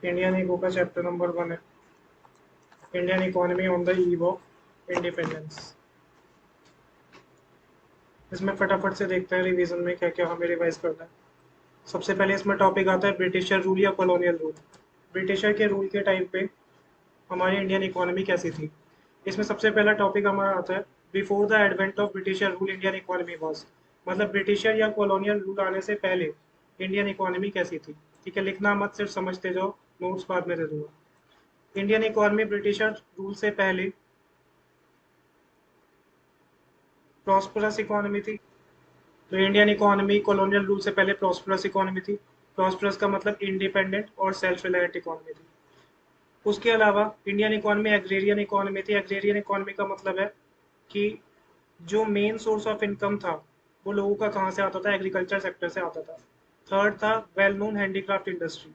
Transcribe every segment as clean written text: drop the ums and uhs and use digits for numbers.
Indian eco का chapter number 1 है, Indian economy on the eve of independence. इसमें फटाफट से देखते हैं रिवीजन में क्या क्या हमें रिवाइज करना है। सबसे पहले इसमें टॉपिक आता है ब्रिटिशर रूल या कॉलोनियल रूल। ब्रिटिशर के रूल के टाइम पे हमारी इंडियन इकोनॉमी कैसी थी। इसमें सबसे पहला टॉपिक हमारा आता है before the advent of britisher rule Indian economy was. मतलब ब्रिटिशर या कॉलोनियल रूल आने से पहले इंडियन इकोनॉमी कैसी थी। ठीक है, लिखना मत, सिर्फ समझते जाओ, नोट्स बाद में दे दूंगा। इंडियन इकोनॉमी ब्रिटिशर रूल से पहले प्रॉस्परस इकोनॉमी थी। तो इंडियन इकोनॉमी कॉलोनियल रूल से पहले प्रॉस्परस इकोनॉमी थी। प्रॉस्परस का मतलब इंडिपेंडेंट और सेल्फ रिलायंट इकोनॉमी थी। उसके अलावा इंडियन इकोनॉमी एग्रेरियन इकोनॉमी थी। एग्रेरियन इकोनॉमी का मतलब है कि जो मेन सोर्स ऑफ इनकम था वो लोगों का कहाँ से आता था, एग्रीकल्चर सेक्टर से आता था। थर्ड था well known handicraft industry.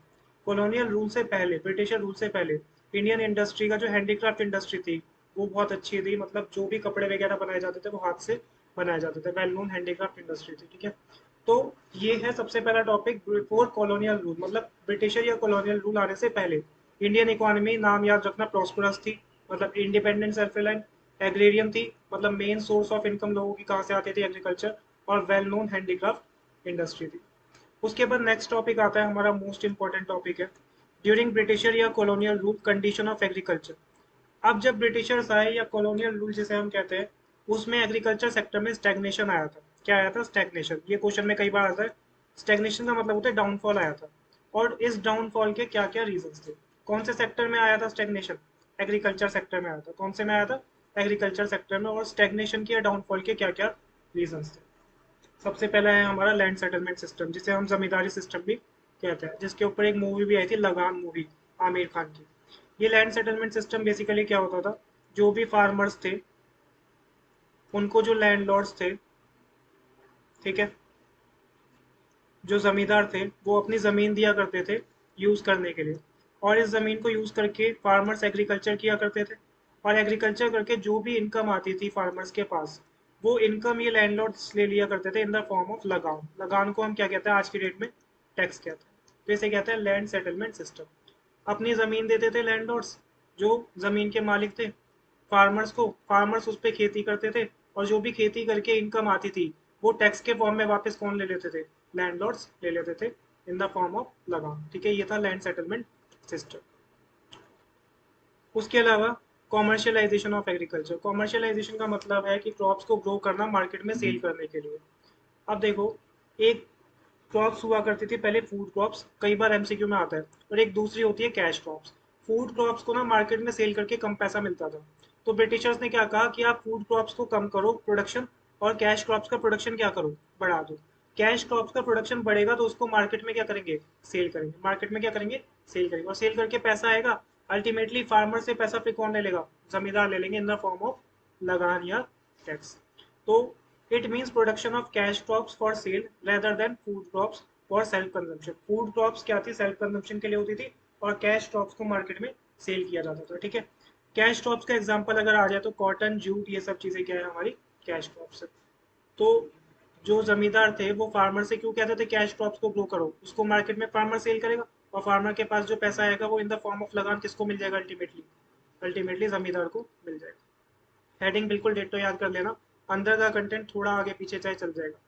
Colonial rule से पहले, ब्रिटिशर रूल से पहले इंडियन इंडस्ट्री का जो हैंडीक्राफ्ट इंडस्ट्री थी वो बहुत अच्छी थी। मतलब जो भी कपड़े वगैरह बनाए जाते थे वो हाथ से बनाए जाते थे, वेल नोन हैंडीक्राफ्ट इंडस्ट्री थी। ठीक है, तो ये है सबसे पहला टॉपिक बिफोर कॉलोनियल रूल, मतलब ब्रिटिशर या कॉलोनियल रूल आने से पहले इंडियन इकोनॉमी, नाम याद रखना, प्रॉस्परस थी, मतलब इंडिपेंडेंट सेल्फ रिलायंट। एग्रेरियन थी, मतलब मेन सोर्स ऑफ इनकम लोगों की कहाँ से आती थी, एग्रीकल्चर। और वेल नोन हैंडीक्राफ्ट इंडस्ट्री थी। उसके बाद नेक्स्ट टॉपिक आता है हमारा मोस्ट इंपॉर्टेंट टॉपिक है ड्यूरिंग ब्रिटिशर या colonial rule condition of agriculture. अब जब ब्रिटिशर्स आए या कॉलोनियल रूल जिसे हम कहते हैं, उसमें एग्रीकल्चर सेक्टर में स्टैग्नेशन आया था। क्या आया था? स्टैग्नेशन। ये क्वेश्चन में कई बार आता है। स्टैग्नेशन का मतलब होता है डाउनफॉल आया था। और इस डाउनफॉल के क्या क्या रीजंस थे। कौन से सेक्टर में आया था स्टैग्नेशन? एग्रीकल्चर सेक्टर में आया था। कौन से में आया था? एग्रीकल्चर सेक्टर में। और स्टैग्नेशन के डाउनफॉल के क्या क्या रीजंस थे। सबसे पहला है हमारा लैंड सेटलमेंट सिस्टम, जिसे हम जमींदारी सिस्टम भी कहते हैं, जिसके ऊपर एक मूवी भी आई थी, लगान मूवी, आमिर खान की। ये लैंड सेटलमेंट सिस्टम बेसिकली क्या होता था, जो भी फार्मर्स थे उनको जो लैंडलॉर्ड्स थे, ठीक है, जो जमींदार थे वो अपनी ज़मीन दिया करते थे यूज़ करने के लिए। और इस ज़मीन को यूज़ करके फार्मर्स एग्रीकल्चर किया करते थे। और एग्रीकल्चर करके जो भी इनकम आती थी फार्मर्स के पास, वो इनकम ये लैंडलॉर्ड्स ले लिया करते थे इन द फॉर्म ऑफ लगान। लगान को हम क्या कहते हैं आज की डेट में? टैक्स कहते हैं। तो इसे कहते हैं लैंड सेटलमेंट सिस्टम। अपनी ज़मीन देते थे लैंडलॉर्ड्स, जो ज़मीन के मालिक थे, फार्मर्स को। फार्मर्स उस पर खेती करते थे, और जो भी खेती करके इनकम आती थी वो टैक्स के फॉर्म में वापस कौन ले लेते थे? लैंडलॉर्ड्स ले लेते थे इन द फॉर्म ऑफ लगान। ठीक है, ये था लैंड सेटलमेंट सिस्टम। उसके अलावा कॉमर्शियलाइजेशन ऑफ एग्रीकल्चर। कॉमर्शियलाइजेशन का मतलब है कि क्रॉप्स को ग्रो करना मार्केट में सेल करने के लिए। अब देखो, एक क्रॉप्स हुआ करती थी पहले, फूड क्रॉप्स, कई बार एमसीक्यू में आता है। और एक दूसरी होती है कैश क्रॉप्स। फूड क्रॉप्स को ना मार्केट में सेल करके कम पैसा मिलता था। तो ब्रिटिशर्स ने क्या कहा कि आप फूड क्रॉप्स को कम करो प्रोडक्शन, और कैश क्रॉप्स का प्रोडक्शन क्या करो, बढ़ा दो। कैश क्रॉप्स का प्रोडक्शन बढ़ेगा तो उसको मार्केट में क्या करेंगे? सेल करेंगे। मार्केट में क्या करेंगे? सेल करेंगे। और सेल करके पैसा आएगा, अल्टीमेटली फार्मर से पैसा फिर कौन ले लेगा? जमींदार ले लेंगे इन द फॉर्म ऑफ लगान या टैक्स। तो it means production of cash crops for sale rather than food crops for self consumption. Food crops क्या थी? सेल्फ कंजम्पशन के लिए होती थी। और कैश क्रॉप्स को मार्केट में सेल किया जाता था। ठीक है, कैश क्रॉप्स का एग्जांपल अगर आ जाए तो कॉटन, जूट, ये सब चीजें क्या है? हमारी कैश क्रॉप्स है। तो जो जमींदार थे वो फार्मर से क्यों कहते थे कैश क्रॉप्स को ग्रो करो? उसको मार्केट में फार्मर सेल करेगा, और फार्मर के पास जो पैसा आएगा वो इन द फॉर्म ऑफ लगान किसको मिल जाएगा? अल्टीमेटली, अल्टीमेटली जमींदार को मिल जाएगा। हेडिंग बिल्कुल डेटो याद कर लेना, अंदर का कंटेंट थोड़ा आगे पीछे चाहे चल जाएगा।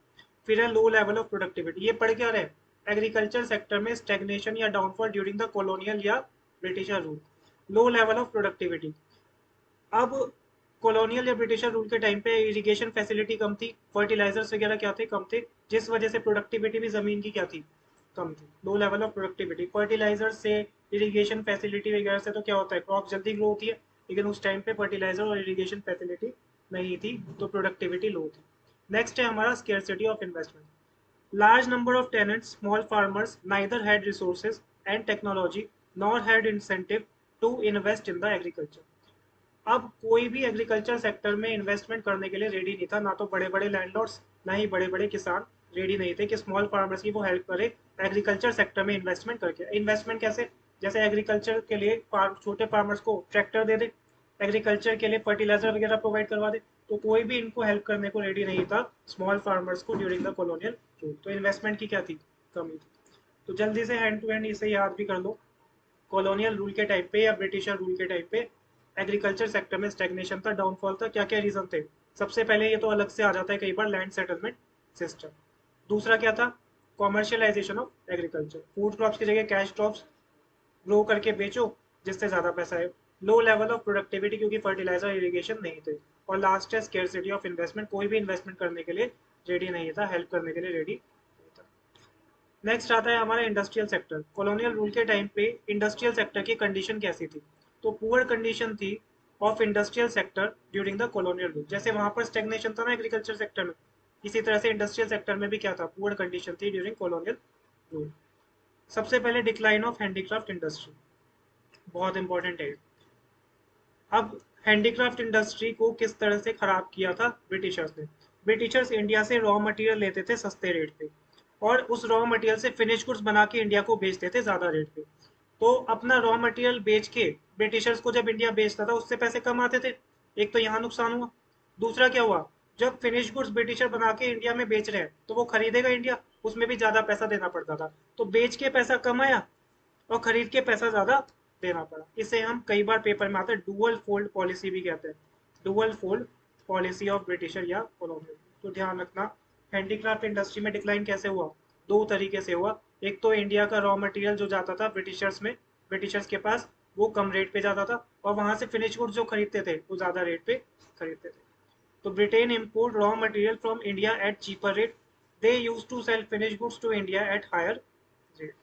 फिर है लो लेवल ऑफ प्रोडक्टिविटी। ये पढ़ क्या रहे? एग्रीकल्चर सेक्टर में स्टेगनेशन या डाउनफॉल ड्यूरिंग द कॉलोनियल या britisher rule. Low level of productivity. अब कॉलोनियल या ब्रिटिशर रूल के टाइम पे इरिगेशन फैसिलिटी कम थी, फर्टिलाइजर्स वगैरह क्या थे? कम थे, जिस वजह से प्रोडक्टिविटी भी जमीन की क्या थी? कम थी। Low level of productivity. Fertilizer से, इरिगेशन फैसिलिटी वगैरह से तो क्या होता है? क्रॉप जल्दी ग्रो होती है। लेकिन उस टाइम पे फर्टिलाइजर और इरिगेशन फैसिलिटी नहीं थी, तो प्रोडक्टिविटी लो थी। नेक्स्ट है हमारा scarcity of investment. Large number of tenants, small farmers, neither had resources and technology nor had incentive to invest in the agriculture. अब कोई भी एग्रीकल्चर सेक्टर में इन्वेस्टमेंट करने के लिए रेडी नहीं था। ना तो बड़े बड़े लैंडलॉर्ड्स, ना ही बड़े बड़े किसान रेडी नहीं थे कि स्मॉल फार्मर्स की वो हेल्प करे एग्रीकल्चर सेक्टर में इन्वेस्टमेंट करके। इन्वेस्टमेंट कैसे? जैसे एग्रीकल्चर के लिए छोटे फार्मर्स को ट्रैक्टर दे दे, एग्रीकल्चर के लिए फर्टिलाइजर वगैरह प्रोवाइड करवा दे। तो कोई भी इनको हेल्प करने को रेडी नहीं था स्मॉल फार्मर्स को ड्यूरिंग द कॉलोनियल रूल। तो इन्वेस्टमेंट की क्या थी? कमी थी। तो जल्दी से हैंड टू हैंड इसे याद भी कर लो। कॉलोनियल रूल के टाइम पे या ब्रिटिशर रूल के टाइम पे एग्रीकल्चर सेक्टर में स्टेगनेशन था, डाउनफॉल था। क्या क्या रीजन थे? सबसे पहले ये तो अलग से आ जाता है कई बार, लैंड सेटलमेंट सिस्टम। दूसरा क्या था? Commercialisation of agriculture, food crops की जगह कैश क्रॉप्स ग्रो करके बेचो जिससे ज्यादा पैसा है। लो लेवल ऑफ प्रोडक्टिविटी क्योंकि फर्टिलाइजर इरिगेशन नहीं थे। और लास्ट है स्केर्सिटी ऑफ इन्वेस्टमेंट, कोई भी इन्वेस्टमेंट करने के लिए रेडी नहीं था, हेल्प करने के लिए रेडी नहीं था। नेक्स्ट आता है हमारा इंडस्ट्रियल सेक्टर। कॉलोनियल रूल के टाइम पे इंडस्ट्रियल सेक्टर की कंडीशन कैसी थी? तो पुअर कंडीशन थी of industrial sector during the colonial rule. जैसे वहां पर स्टेगनेशन था ना एग्रीकल्चर सेक्टर में, इसी तरह से इंडस्ट्रियल सेक्टर में भी क्या था? पुअर कंडीशन थी ड्यूरिंग कॉलोनियल रूल। सबसे पहले डिक्लाइन ऑफ हैंडीक्राफ्ट इंडस्ट्री, बहुत इंपॉर्टेंट है। अब हैंडीक्राफ्ट इंडस्ट्री को किस तरह से खराब किया था ब्रिटिशर्स ने? ब्रिटिशर्स इंडिया से रॉ मटेरियल लेते थे सस्ते रेट पे, और उस रॉ मटेरियल से फिनिश गुड्स बना के इंडिया को बेचते थे ज्यादा रेट पे। तो अपना रॉ मटेरियल बेच के ब्रिटिशर्स को जब इंडिया बेचता था उससे पैसे कम आते थे। एक तो यहाँ नुकसान हुआ। दूसरा क्या हुआ? जब फिनिश गुड्स ब्रिटिशर बना के इंडिया में बेच रहे हैं तो वो खरीदेगा इंडिया, उसमें भी ज्यादा पैसा देना पड़ता था। तो बेच के पैसा कम आया और खरीद के पैसा ज्यादा देना पड़ा। इसे हम कई बार पेपर में आता है डुअल फोल्ड पॉलिसी भी कहते हैं, dual fold policy of britisher या कॉलोनियल। तो ध्यान रखना, हैंडीक्राफ्ट इंडस्ट्री में डिक्लाइन कैसे हुआ? दो तरीके से हुआ। एक तो इंडिया का रॉ मटेरियल जो जाता था ब्रिटिशर्स में, ब्रिटिशर्स के पास, वो कम रेट पे जाता था, और वहां से फिनिश गुड्स जो खरीदते थे वो ज्यादा रेट पे खरीदते थे। तो Britain import raw material from India at cheaper rate, they use to sell finish goods to India at higher rate.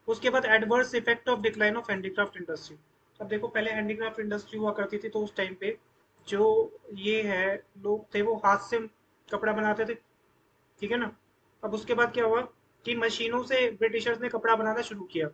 उसके बाद adverse effect of decline of handicraft industry. अब देखो, पहले हैंडीक्राफ्ट इंडस्ट्री हुआ करती थी तो उस टाइम पे जो ये है लोग थे वो हाथ से कपड़ा बनाते थे, ठीक है ना। अब उसके बाद क्या हुआ कि मशीनों से ब्रिटिशर्स ने कपड़ा बनाना शुरू किया,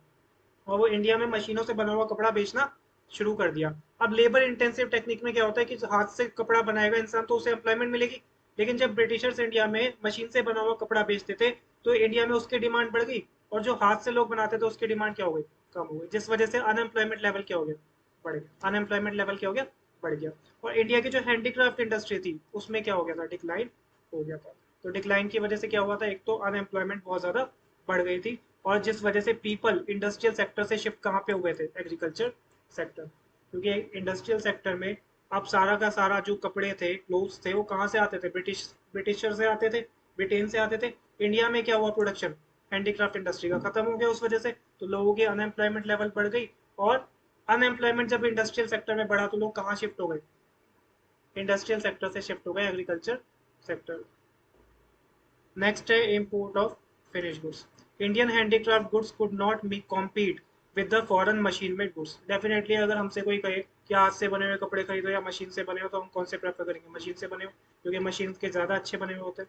और वो इंडिया में मशीनों से बना हुआ कपड़ा बेचना शुरू कर दिया। अब लेबर इंटेंसिव टेक्निक में क्या होता है कि हाथ से कपड़ा बनाएगा इंसान तो उसे एम्प्लॉयमेंट मिलेगी। लेकिन जब ब्रिटिशर्स इंडिया में मशीन से बना हुआ कपड़ा बेचते थे तो इंडिया में उसकी डिमांड बढ़ गई, और जो हाथ से लोग बनाते थे उसकी डिमांड क्या हो गई? कम हो गई, जिस वजह से अनएम्प्लॉयमेंट लेवल क्या हो गया? बढ़ गया। अनएम्प्लॉयमेंट लेवल क्या हो गया? बढ़ गया। और इंडिया की जो हैंडीक्राफ्ट इंडस्ट्री थी उसमें क्या हो गया था? डिक्लाइन हो गया था। तो डिक्लाइन की वजह से क्या हुआ था? एक तो अनएम्प्लॉयमेंट बहुत ज्यादा बढ़ गई थी, और जिस वजह से पीपल इंडस्ट्रियल सेक्टर से शिफ्ट कहाँ पे हुए थे? Agriculture sector. क्योंकि इंडस्ट्रियल सेक्टर में अब सारा का सारा जो कपड़े थे, क्लोथ्स थे, वो कहाँ से आते थे? ब्रिटिशर से आते थे, ब्रिटेन से आते थे। इंडिया में क्या हुआ? प्रोडक्शन हैंडीक्राफ्ट इंडस्ट्री का खत्म हो गया उस वजह से। तो लोगों की अनएम्प्लॉयमेंट लेवल बढ़ गई, और अनएम्प्लॉयमेंट जब इंडस्ट्रियल सेक्टर में बढ़ा तो लोग कहाँ शिफ्ट हो गए? इंडस्ट्रियल सेक्टर से शिफ्ट हो गए एग्रीकल्चर सेक्टर। नेक्स्ट है import of finish goods. Indian handicraft goods could not me compete with the foreign machine made goods. Definitely अगर हमसे कोई कहे कि हाथ से बने हुए कपड़े खरीदो या मशीन से बने हो, तो हम कौन से प्रेफर करेंगे? मशीन से बने हो, क्योंकि मशीन के ज़्यादा अच्छे बने हुए होते हैं।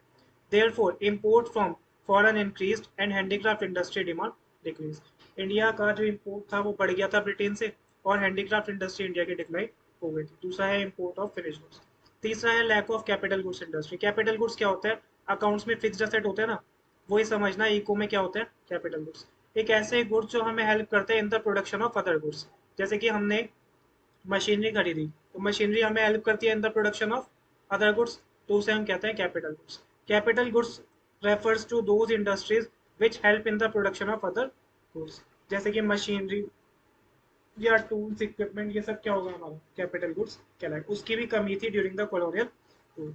Therefore import from foreign increased and handicraft industry demand decrease. India का जो इम्पोर्ट था वो बढ़ गया था ब्रिटेन से, और हैंडीक्राफ्ट इंडस्ट्री इंडिया की डिक्लाइन हो गई थी। दूसरा है इम्पोर्ट ऑफ फिनिश गुड्स। तीसरा है lack of capital goods industry. Capital goods क्या होता है? अकाउंट्स में फिक्स्ड एसेट होते हैं ना, वही समझना। इको में क्या होता है? Capital goods. एक ऐसे गुड्स जो हमें हेल्प करते हैं इन the production of other goods. जैसे कि हमने मशीनरी खरीदी, तो मशीनरी हमें हेल्प करती है in the production of other goods, तो उसे हम कहते हैं capital goods. Capital goods refers to those industries which help in the production of other goods. जैसे कि मशीनरी या टूल्स इक्विपमेंट, ये सब क्या होगा? हमारा कैपिटल गुड्स कहलाए। उसकी भी कमी थी during the colonial rule.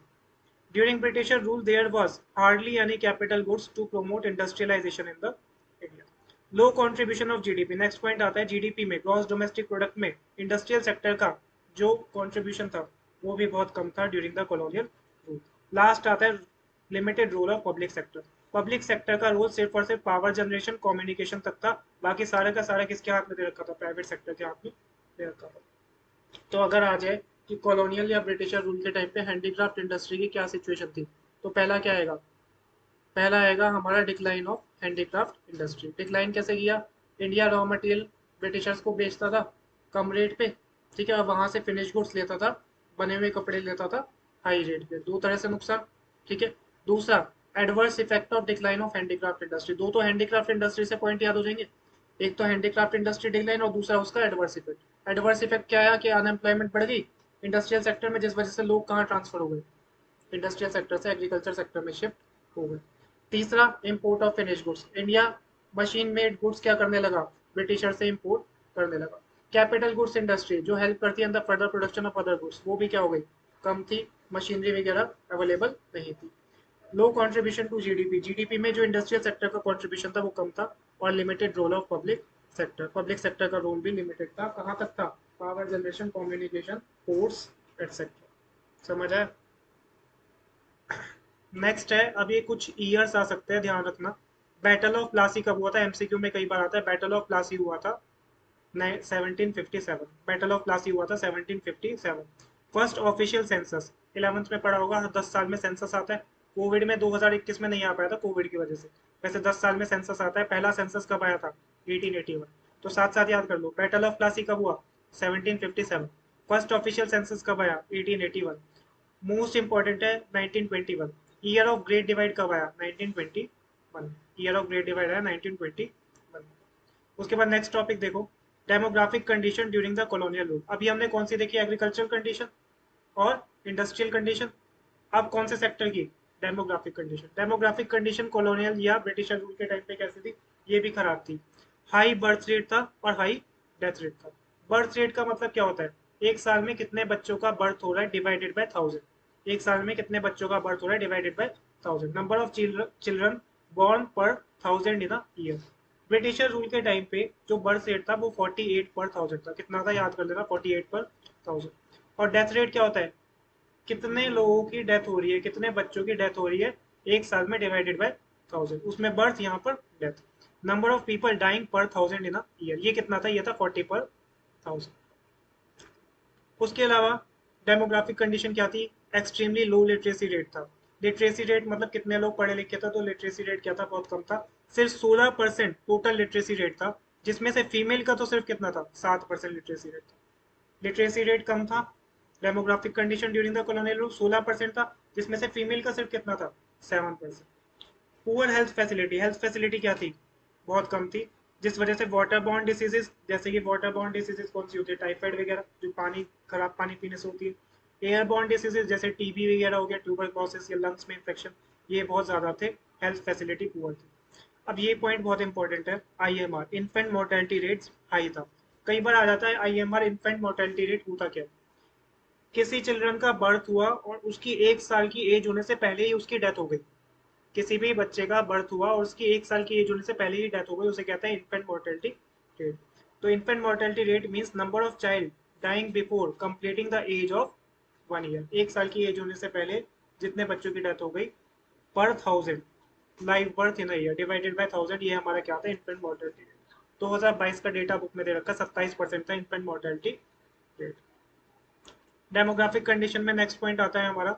During British rule, there was hardly any capital goods to promote industrialization in the India. Low contribution of GDP. Next point आता है GDP में, ग्रॉस डोमेस्टिक प्रोडक्ट में industrial sector का जो contribution था वो भी बहुत कम था during the colonial rule. Last आता है limited role of public sector. Public sector का रोल सिर्फ और सिर्फ पावर जनरेशन कम्युनिकेशन तक था, बाकी सारा का सारा किसके हाथ में दे रखा था? प्राइवेट सेक्टर के हाथ में दे रखा था। तो अगर आ जाए कि कॉलोनियल या ब्रिटिशर रूल के टाइम पे हैंडीक्राफ्ट इंडस्ट्री की क्या सिचुएशन थी, तो पहला क्या आएगा? पहला आएगा हमारा decline of handicraft industry. Decline कैसे किया? इंडिया रॉ मटेरियल ब्रिटिशर्स को बेचता था कम रेट पे, ठीक है, और वहां से फिनिश गुड्स लेता था, बने हुए कपड़े लेता था हाई रेट पे। दो तरह से नुकसान, ठीक है। दूसरा, adverse effect of decline of handicraft industry. दो तो हैंडीक्राफ्ट इंडस्ट्री से पॉइंट याद हो जाएंगे, एक तो हैंडीक्राफ्ट इंडस्ट्री डिक्लाइन और दूसरा उसका एडवर्स इफेक्ट। एडवर्स इफेक्ट क्या आया कि अनएम्प्लॉयमेंट बढ़ गई इंडस्ट्रियल सेक्टर में, जिस वजह से लोग कहाँ ट्रांसफर हो गए? इंडस्ट्रियल सेक्टर से एग्रीकल्चर सेक्टर में शिफ्ट हो गए। तीसरा, import of finish goods. India machine made goods क्या करने लगा? ब्रिटिशर से इंपोर्ट करने लगा। कैपिटल गुड्स इंडस्ट्री जो हेल्प करती है in the further production of other goods, वो भी क्या हो गई, कम थी, मशीनरी वगैरह अवेलेबल नहीं थी। लो कंट्रीब्यूशन टू जीडीपी, जीडीपी में जो इंडस्ट्रियल सेक्टर का कंट्रीब्यूशन था वो कम था। और limited role of public sector, public sector का रोल भी लिमिटेड था। कहाँ तक था, power generation, communication, ports etcetera. समझ आया। नेक्स्ट है, अब ये कुछ ईयर्स आ सकते हैं, ध्यान रखना। बैटल ऑफ प्लासी कब हुआ था, एमसीक्यू में कई बार आता है। बैटल ऑफ प्लासी हुआ था 1757। बैटल ऑफ प्लासी हुआ था 1757। फर्स्ट ऑफिशियल सेंसस 11th में पढ़ा होगा, 10 साल में सेंसस आता है। कोविड में 2021 में नहीं आ पाया था कोविड की वजह से, वैसे 10 साल में सेंसस आता है। पहला सेंसस कब आया था, 1881। तो साथ साथ याद कर लो, बैटल ऑफ प्लासी कब हुआ, 1757। फर्स्ट ऑफिशियल सेंसस कब आया, 1881। मोस्ट इंपॉर्टेंट है 1921। ईयर ऑफ ग्रेट डिवाइड कब आया, 1921। ईयर ऑफ ग्रेट डिवाइड आया 1921। उसके बाद नेक्स्ट टॉपिक देखो, demographic condition during the colonial rule. अभी हमने कौन सी देखी, एग्रीकल्चरल कंडीशन और इंडस्ट्रियल कंडीशन। अब कौन से सेक्टर की, demographic condition. Demographic condition colonial या ब्रिटिश रूल के टाइम पे कैसी थी, ये भी खराब थी। हाई बर्थ रेट था और हाई डेथ रेट था। बर्थ रेट का मतलब क्या होता है, एक साल में कितने बच्चों का बर्थ हो रहा है डिवाइडेड बाय 1000। एक साल में कितने बच्चों का बर्थ हो रहा है divided by 1000। Number of children born पर 1000 इन अ ईयर। ब्रिटिशर रूल के टाइम पे जो बर्थ रेट था वो 48 पर 1000 था। कितना था, याद कर लेना, 48 पर 1000। और डेथ रेट क्या होता है, कितने लोगों की डेथ हो रही है, कितने बच्चों की डेथ हो रही है एक साल में डिवाइडेड बाय 1000। उसमें बर्थ, यहाँ पर death. Number of people dying per 1000 in a year, ये कितना था, ये था 40 पर 1000। उसके अलावा डेमोग्राफिक कंडीशन क्या थी, एक्सट्रीमली लो लिटरेसी रेट था। लिटरेसी रेट मतलब कितने लोग पढ़े लिखे थे, तो लिटरेसी रेट क्या था, बहुत कम था। सिर्फ 16% टोटल लिटरेसी रेट था, जिसमें से फीमेल का तो सिर्फ कितना था, 7% लिटरेसी रेट था। लिटरेसी रेट कम था। Demographic condition during the colonial rule 16% था, जिसमें से फीमेल का सिर्फ कितना था, 7%। Poor health facility, health facility क्या थी, बहुत कम थी, जिस वजह से वाटर बॉर्न डिसीजेस, जैसे कि वाटर बॉर्न डिसीजेस कौन सी होती है, टाइफाइड वगैरह, जो पानी, खराब पानी पीने से होती है। एयर बॉर्न डिसीजेस जैसे टीबी वगैरह हो गया, ट्यूबरक्लोसिस या लंग्स में इंफेक्शन, ये बहुत ज़्यादा थे। हेल्थ फैसिलिटी पुअर थी। अब ये पॉइंट बहुत इंपॉर्टेंट है, IMR, infant mortality rates high था। कई बार आ जाता है आईएमआर, इन्फेंट मोर्टेलिटी रेट होता क्या, किसी चिल्ड्रन का बर्थ हुआ और उसकी 1 साल की एज होने से पहले ही उसकी डेथ हो गई। किसी भी बच्चे का बर्थ हुआ और उसकी 1 साल की एज होने से पहले ही डेथ हो गई, उसे कहते हैं इन्फेंट मोर्टेलिटी रेट। तो infant mortality rate means number of child dying before completing the age of 1 year. 1 साल की एज होने से पहले जितने बच्चों की डेथ हो गई पर 1000 live birth in year divided by 1000, ये हमारा क्या था, इन्फेंट मोर्टेलिटी रेट। 2022 का डेटा बुक में दे रखा, 27% था infant mortality rate. Demographic condition में नेक्स्ट पॉइंट आता है हमारा,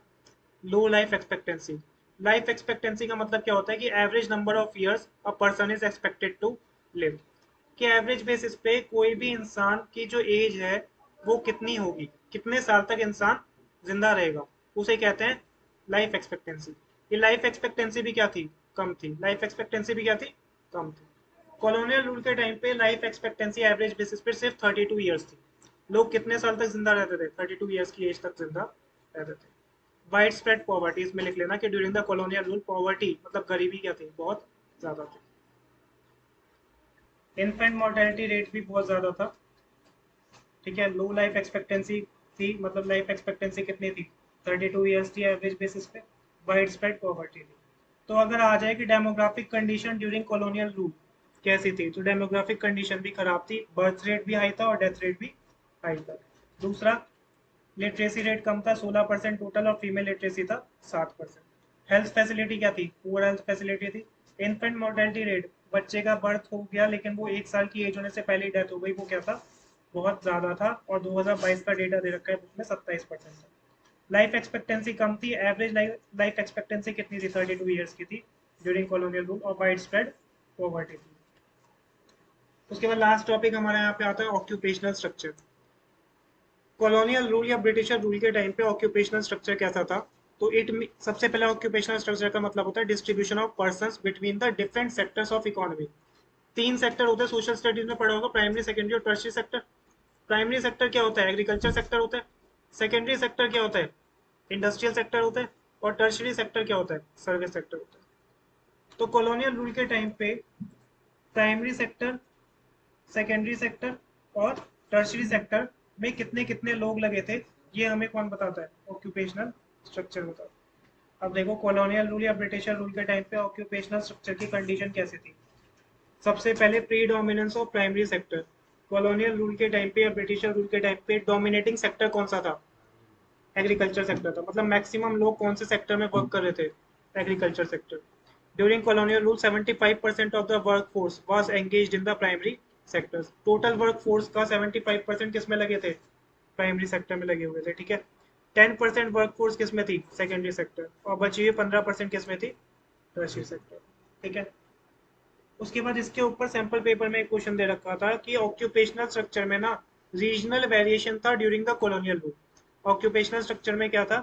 low life expectancy. Life expectancy का मतलब क्या होता है कि average number of years a person is expected to live, कि एवरेज बेसिस पे कोई भी इंसान की जो एज है वो कितनी होगी, कितने साल तक इंसान जिंदा रहेगा, उसे कहते हैं लाइफ एक्सपेक्टेंसी। ये लाइफ एक्सपेक्टेंसी भी क्या थी, कम थी। लाइफ एक्सपेक्टेंसी भी क्या थी, कम थी। कॉलोनियल रूल के टाइम पे लाइफ एक्सपेक्टेंसी एवरेज बेसिस पे सिर्फ 32 ईयर्स थी। लोग कितने साल तक जिंदा रहते थे, 32 ईयर्स की एज तक जिंदा रहते थे। वाइड स्प्रेड पॉवर्टी, इसमें लिख लेना कि during the colonial rule poverty मतलब गरीबी क्या थी, बहुत ज्यादा थी। इन्फेंट मोर्टेलिटी रेट भी बहुत ज्यादा था। ठीक है, लो लाइफ एक्सपेक्टेंसी थी, मतलब लाइफ एक्सपेक्टेंसी कितनी थी, 32 ईयर्स थी एवरेज बेसिस पे। वाइड स्प्रेड पॉवर्टी थी। तो अगर आ जाए कि demographic condition during colonial rule कैसी थी, तो डेमोग्राफिक कंडीशन भी खराब थी, बर्थ रेट भी हाई था और डेथ रेट भी हाई था। दूसरा, लिटरेसी रेट कम था, 16% टोटल, और फीमेल लिटरेसी था 7%। हेल्थ फैसिलिटी क्या थी, पुअर हेल्थ फैसिलिटी थी। इन्फेंट मोर्टेलिटी रेट, बच्चे का बर्थ हो गया लेकिन वो 1 साल की एज होने से पहले ही डेथ हो गई, वो क्या था, बहुत ज़्यादा था। और 2022 का डेटा दे रखा है उसमें 27% था। लाइफ एक्सपेक्टेंसी कम थी, एवरेज लाइफ एक्सपेक्टेंसी कितनी थी, 32 ईयर्स की थी ड्यूरिंग कॉलोनियल रूल, और वाइड स्प्रेड पॉवर्टी थी। उसके बाद लास्ट टॉपिक हमारे यहाँ पे आता है ऑक्यूपेशनल स्ट्रक्चर। कॉलोनियल रूल या ब्रिटिशर रूल के टाइम पे ऑक्यूपेशनल स्ट्रक्चर कैसा था, तो सबसे पहले ऑक्यूपेशनल स्ट्रक्चर का मतलब होता है distribution of persons between the different sectors of economy. 3 sector होते हैं, सोशल स्टडीज में पढ़ा होगा, प्राइमरी, सेकेंडरी और टर्शियरी सेक्टर। प्राइमरी सेक्टर क्या होता है, एग्रीकल्चर सेक्टर होता है। सेकेंडरी सेक्टर क्या होता है, इंडस्ट्रियल सेक्टर होता है। और टर्शियरी सेक्टर क्या होता है, सर्विस सेक्टर होता है। तो कॉलोनियल रूल के टाइम पे प्राइमरी सेक्टर, सेकेंडरी सेक्टर और टर्शरी सेक्टर में कितने कितने लोग लगे थे, ये हमें कौन बताता है, ऑक्यूपेशनल स्ट्रक्चर बताता है। अब देखो कॉलोनियल रूल या ब्रिटिशर रूल के टाइम पे ऑक्यूपेशनल स्ट्रक्चर की कंडीशन कैसी थी। सबसे पहले pre dominance of primary sector. Colonial rule के टाइम पे या ब्रिटिशर रूल के टाइम पे डोमिनेटिंग सेक्टर कौन सा था, एग्रीकल्चर सेक्टर था। मतलब मैक्सिमम लोग कौन से सेक्टर में वर्क कर रहे थे, agriculture sector. During colonial rule 75% of the work force was engage in the primary sectors. Total work force का 75% किस में लगे थे, प्राइमरी सेक्टर में लगे हुए थे, ठीक है। 10% वर्क फोर्स किस में थी, सेकेंडरी सेक्टर, और बची हुई 15% किस में थी, टर्शियरी सेक्टर, ठीक है। उसके बाद इसके ऊपर सैंपल पेपर में एक क्वेश्चन दे रखा था कि ऑक्यूपेशनल स्ट्रक्चर में ना रीजनल वेरिएशन था during the colonial rule. Occupational structure में क्या था,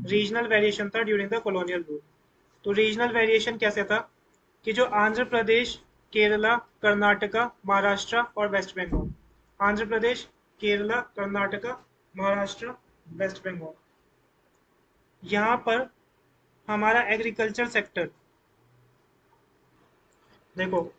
रीजनल वेरिएशन था ड्यूरिंग द कॉलोनियल रूल। तो रीजनल वेरिएशन कैसे था कि जो आंध्र प्रदेश, केरला, कर्नाटका, महाराष्ट्र और वेस्ट बंगाल, आंध्र प्रदेश, केरला, कर्नाटका, महाराष्ट्र, वेस्ट बंगाल, यहाँ पर हमारा एग्रीकल्चर सेक्टर, देखो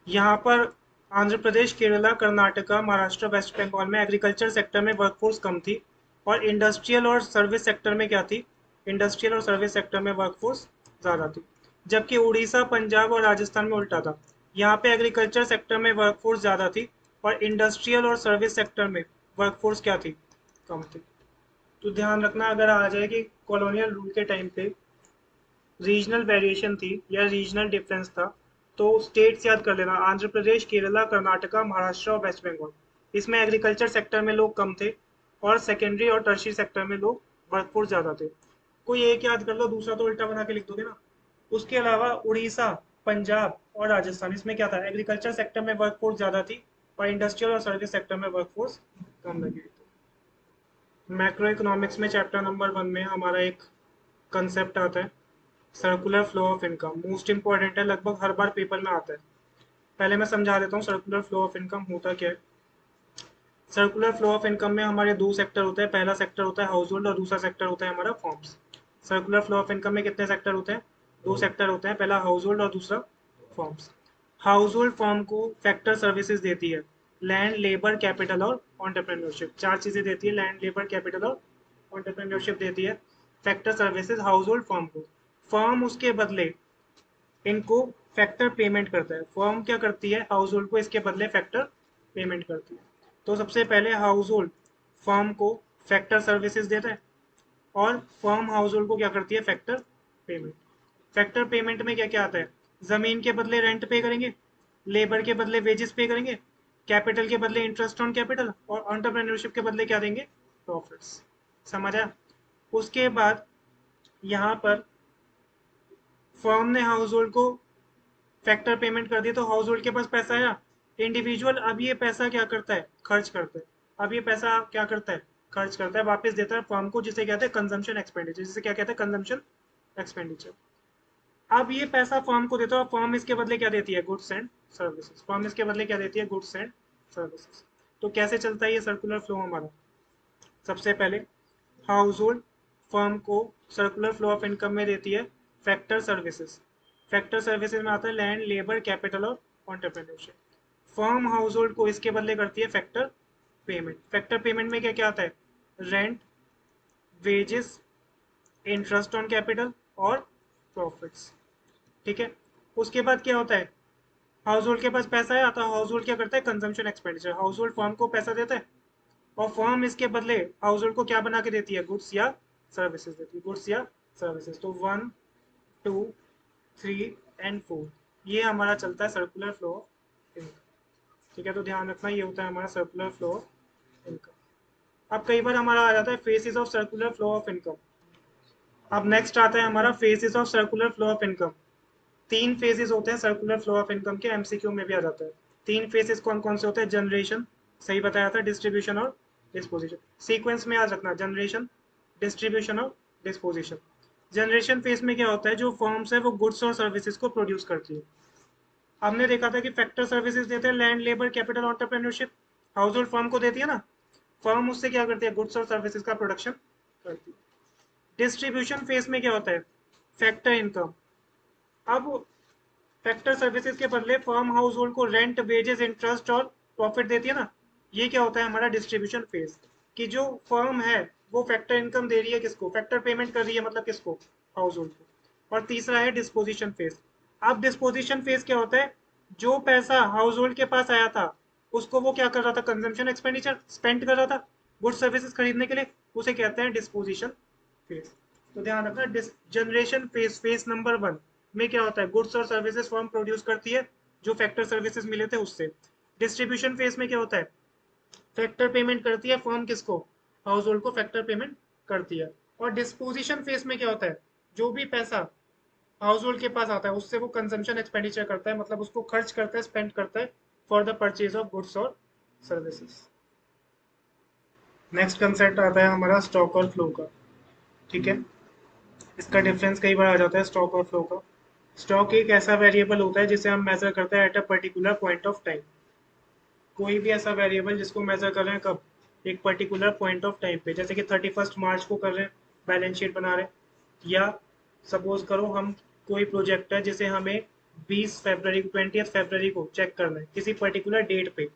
यहाँ पर आंध्र प्रदेश, केरला, कर्नाटका, महाराष्ट्र, वेस्ट बंगाल में एग्रीकल्चर सेक्टर में वर्कफोर्स कम थी, और इंडस्ट्रियल और सर्विस सेक्टर में क्या थी, इंडस्ट्रियल और सर्विस सेक्टर में वर्कफोर्स ज़्यादा थी। जबकि उड़ीसा, पंजाब और राजस्थान में उल्टा था, यहाँ पे एग्रीकल्चर सेक्टर में वर्कफोर्स ज़्यादा थी और इंडस्ट्रियल और सर्विस सेक्टर में वर्कफोर्स क्या थी, कम थी। तो ध्यान रखना अगर आ जाए कि कॉलोनियल रूल के टाइम पे रीजनल वेरिएशन थी या रीजनल डिफरेंस था, तो स्टेट्स याद कर लेना, आंध्र प्रदेश, केरला, कर्नाटका, महाराष्ट्र और वेस्ट बंगाल। इसमें एग्रीकल्चर सेक्टर में लोग कम थे और सेकेंडरी और टर्शियरी सेक्टर में लोग वर्कफोर्स ज़्यादा थे। कोई एक याद कर लो, दूसरा तो उल्टा बना के लिख दोगे ना। उसके अलावा उड़ीसा, पंजाब और राजस्थान, इसमें क्या था, एग्रीकल्चर सेक्टर में वर्कफोर्स ज़्यादा थी और इंडस्ट्रियल और सर्विस सेक्टर में वर्कफोर्स कम लगी हुई थी। मैक्रो इकोनॉमिक्स में चैप्टर नंबर 1 में हमारा एक कंसेप्ट आता है, circular flow of income. Most important है, लगभग हर बार पेपर में आता है। पहले मैं समझा देता हूँ सर्कुलर फ्लो ऑफ इनकम होता क्या है। सर्कुलर फ्लो ऑफ इनकम में हमारे दो सेक्टर होते हैं, पहला सेक्टर होता है हाउस होल्ड और दूसरा सेक्टर होता है हमारा forms. Circular flow of income में कितने सेक्टर होते हैं, दो सेक्टर होते हैं, पहला हाउस होल्ड और दूसरा फॉर्म्स। हाउस होल्ड फॉर्म को फैक्टर सर्विसेज देती है, लैंड, लेबर, कैपिटल और ऑन्टरप्रेन्योरशिप। चार चीजें देती है, लैंड, लेबर, कैपिटल और ऑन्टरप्रेन्योरशिप देती है factor services house hold form को। फर्म उसके बदले इनको फैक्टर पेमेंट करता है। फर्म क्या करती है, हाउस होल्ड को इसके बदले फैक्टर पेमेंट करती है। तो सबसे पहले हाउस होल्ड फर्म को फैक्टर सर्विसेज देता है और फर्म हाउस होल्ड को क्या करती है, फैक्टर पेमेंट। फैक्टर पेमेंट में क्या क्या आता है, जमीन के बदले रेंट पे करेंगे, लेबर के बदले वेजेस पे करेंगे, कैपिटल के बदले इंटरेस्ट ऑन कैपिटल और एंटरप्रेन्योरशिप के बदले क्या देंगे, प्रॉफिट्स। समझा। उसके बाद यहाँ पर फर्म ने हाउस होल्ड को फैक्टर पेमेंट कर दी तो हाउस होल्ड के पास पैसा आया। इंडिविजुअल अब ये पैसा क्या करता है, खर्च करता है। अब ये पैसा क्या करता है, खर्च करता है, वापस देता है फर्म को, जिसे कहते हैं कंजम्पशन एक्सपेंडिचर, जिसे क्या कहते हैं, कंजम्पशन एक्सपेंडिचर। अब ये पैसा फर्म को देता है और फर्म इसके बदले क्या देती है, गुड्स एंड सर्विसेज। फर्म इसके बदले क्या देती है, गुड्स एंड सर्विसेज। तो कैसे चलता है ये सर्कुलर फ्लो हमारा, सबसे पहले हाउस होल्ड फर्म को सर्कुलर फ्लो ऑफ इनकम में देती है फैक्टर सर्विसेज। फैक्टर सर्विसेज में आता है लैंड, लेबर, कैपिटल और एंटरप्रेन्योरशिप। फर्म हाउस होल्ड को इसके बदले करती है फैक्टर पेमेंट। फैक्टर पेमेंट में क्या क्या आता है, rent, wages, interest on capital और प्रॉफिट्स, ठीक है। उसके बाद क्या होता है, हाउस होल्ड के पास पैसा है आता है, हाउस होल्ड क्या करता है, consumption expenditure. House hold firm को पैसा देता है और फर्म इसके बदले हाउस होल्ड को क्या बना के देती है, गुड्स या सर्विसेज देती है, गुड्स या सर्विसेज। तो 1, 2, 3 एंड 4 ये हमारा चलता है सर्कुलर फ्लो ऑफ इनकम, ठीक है। तो ध्यान रखना ये होता है हमारा सर्कुलर फ्लो ऑफ इनकम। अब कई बार हमारा आ जाता है faces of circular flow of income. अब नेक्स्ट आता है हमारा faces of circular flow of income. तीन फेजेस होते हैं सर्कुलर फ्लो ऑफ इनकम के, एमसीक्यू में भी आ जाता है। तीन फेजेस कौन कौन से होते हैं, जनरेशन, सही बताया था, डिस्ट्रीब्यूशन और डिस्पोजिशन। सीक्वेंस में याद रखना, जनरेशन, डिस्ट्रीब्यूशन और डिस्पोजिशन। जनरेशन फेज में क्या होता है, जो फर्म्स है वो गुड्स और सर्विसेज को प्रोड्यूस करती है। हमने देखा था कि फैक्टर सर्विसेज देते हैं land, labour, capital, entrepreneurship. House hold firm को देती है ना, फर्म उससे क्या करती है, गुड्स और सर्विसेज का प्रोडक्शन करती है। डिस्ट्रीब्यूशन फेज में क्या होता है, फैक्टर इनकम। अब फैक्टर सर्विसेज के बदले फर्म हाउस होल्ड को रेंट, वेजेस, इंटरेस्ट और प्रॉफिट देती है ना, ये क्या होता है हमारा डिस्ट्रीब्यूशन फेज, कि जो फर्म है वो फैक्टर इनकम दे रही है किसको, फैक्टर पेमेंट कर रही है मतलब किसको, हाउस होल्ड को। और तीसरा है डिस्पोजिशन फेज। अब डिस्पोजिशन फेज क्या होता है, जो पैसा हाउस होल्ड के पास आया था उसको वो क्या कर रहा था, कंजम्पशन एक्सपेंडिचर स्पेंड कर रहा था गुड्स सर्विसेज खरीदने के लिए, उसे कहते हैं डिस्पोजिशन फेज। तो ध्यान रखना, जनरेशन फेज, फेज नंबर 1 में क्या होता है, गुड्स और सर्विसेज फर्म प्रोड्यूस करती है जो फैक्टर सर्विसेज मिले थे उससे। डिस्ट्रीब्यूशन फेज में क्या होता है, फैक्टर पेमेंट करती है फर्म किसको, हाउस होल्ड को फैक्टर पेमेंट करती है। और डिस्पोजिशन फेज में क्या होता है, जो भी पैसा हाउस होल्ड के पास आता है उससे वो कंजम्पशन एक्सपेंडिचर करता है, मतलब उसको खर्च करता है, स्पेंड करता है for the purchase of goods और सर्विसेज। नेक्स्ट कंसेप्ट आता है हमारा स्टॉक और फ्लो का। ठीक है, इसका डिफरेंस कई बार आ जाता है स्टॉक और फ्लो का। स्टॉक एक ऐसा वेरिएबल होता है जिसे हम मेजर करते हैं at a particular point of time. कोई भी ऐसा वेरिएबल जिसको मेजर कर रहे हैं कब, एक पर्टिकुलर पॉइंट ऑफ टाइम पे, जैसे कि 31 मार्च को कर रहे हैं, बैलेंस शीट बना रहे हैं। या सपोज करो हम, कोई प्रोजेक्ट है जिसे हमें 20 फरवरी, 20 फरवरी को चेक करना है, किसी पर्टिकुलर डेट पे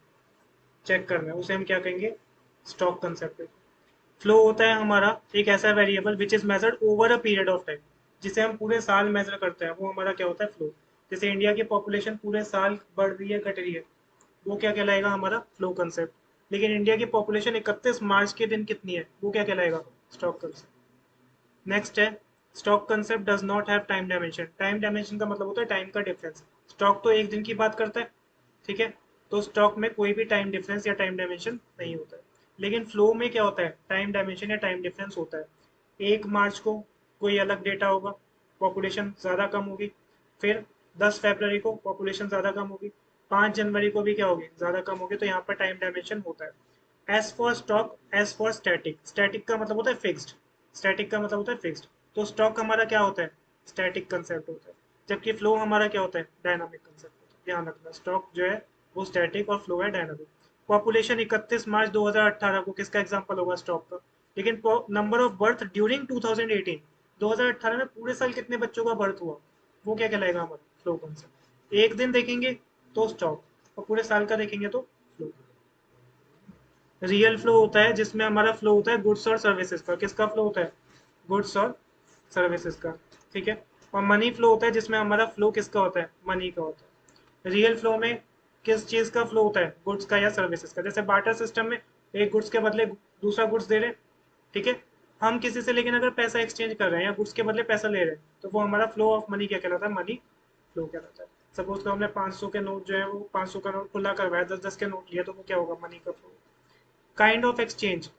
चेक करना है, उसे हम क्या कहेंगे, स्टॉक कंसेप्ट। फ्लो होता है हमारा एक ऐसा variable which is measured over a period of time, जिसे हम पूरे साल मेजर करते हैं, वो हमारा क्या होता है, फ्लो। जैसे इंडिया की पॉपुलेशन पूरे साल बढ़ रही है घट रही है, वो क्या कहलाएगा, हमारा फ्लो कंसेप्ट। लेकिन इंडिया की पॉपुलेशन 31 मार्च के दिन कितनी है, वो क्या कहलाएगा, स्टॉक कंसेप्ट। नेक्स्ट है, stock concept does not have time dimension. Time dimension का मतलब होता है टाइम का डिफरेंस। स्टॉक तो एक दिन की बात करता है, ठीक है, तो स्टॉक में कोई भी टाइम डिफरेंस या टाइम डायमेंशन नहीं होता है। लेकिन फ्लो में क्या होता है, टाइम डायमेंशन या टाइम डिफरेंस होता है। 1 मार्च को कोई अलग डेटा होगा, पॉपुलेशन ज़्यादा कम होगी। फिर 10 फरवरी को पॉपुलेशन ज़्यादा कम होगी। 5 जनवरी को भी क्या होगी, ज़्यादा कम होगी। तो यहाँ पर टाइम डायमेंशन होता है। As for stock, as for static, static का मतलब होता है फिक्स्ड, स्टैटिक का मतलब होता है फिक्स्ड। तो स्टॉक हमारा क्या होता है, स्टैटिक कंसेप्ट होता है, जबकि फ्लो हमारा क्या होता है, डायनामिक कंसेप्ट होता है। ध्यान रखना, स्टॉक जो है वो स्टैटिक और फ्लो है डायनामिक। पॉपुलेशन 31 मार्च 2018 को किसका एग्जांपल होगा, स्टॉक का। लेकिन नंबर ऑफ बर्थ ड्यूरिंग 2018, 2018 में पूरे साल कितने बच्चों का बर्थ हुआ, वो क्या कहलाएगा, हमारा फ्लो कंसेप्ट। एक दिन देखेंगे तो स्टॉक, और पूरे साल का देखेंगे तो फ्लो। रियल फ्लो होता है जिसमें हमारा फ्लो होता है गुड्स और सर्विसेज का। किसका फ्लो होता है, गुड्स और सर्विसेज का। ठीक है, और मनी फ्लो होता है जिसमें हमारा फ्लो किसका होता है, मनी का होता है। रियल फ्लो में किस चीज का फ्लो होता है, गुड्स का या सर्विसेज का। जैसे बार्टर सिस्टम में एक गुड्स के बदले दूसरा गुड्स दे रहे हैं, ठीक है, हम किसी से लेकिन अगर पैसा एक्सचेंज कर रहे हैं या गुड्स के बदले पैसा ले रहे हैं, तो वो हमारा फ्लो ऑफ मनी क्या कहलाता है, मनी फ्लो कहलाता है। सपोज तो हमने 500 के नोट जो है वो 500 का नोट खुला करवाया, 10-10 के नोट लिया, तो वो क्या होगा, मनी का flow. Kind of exchange,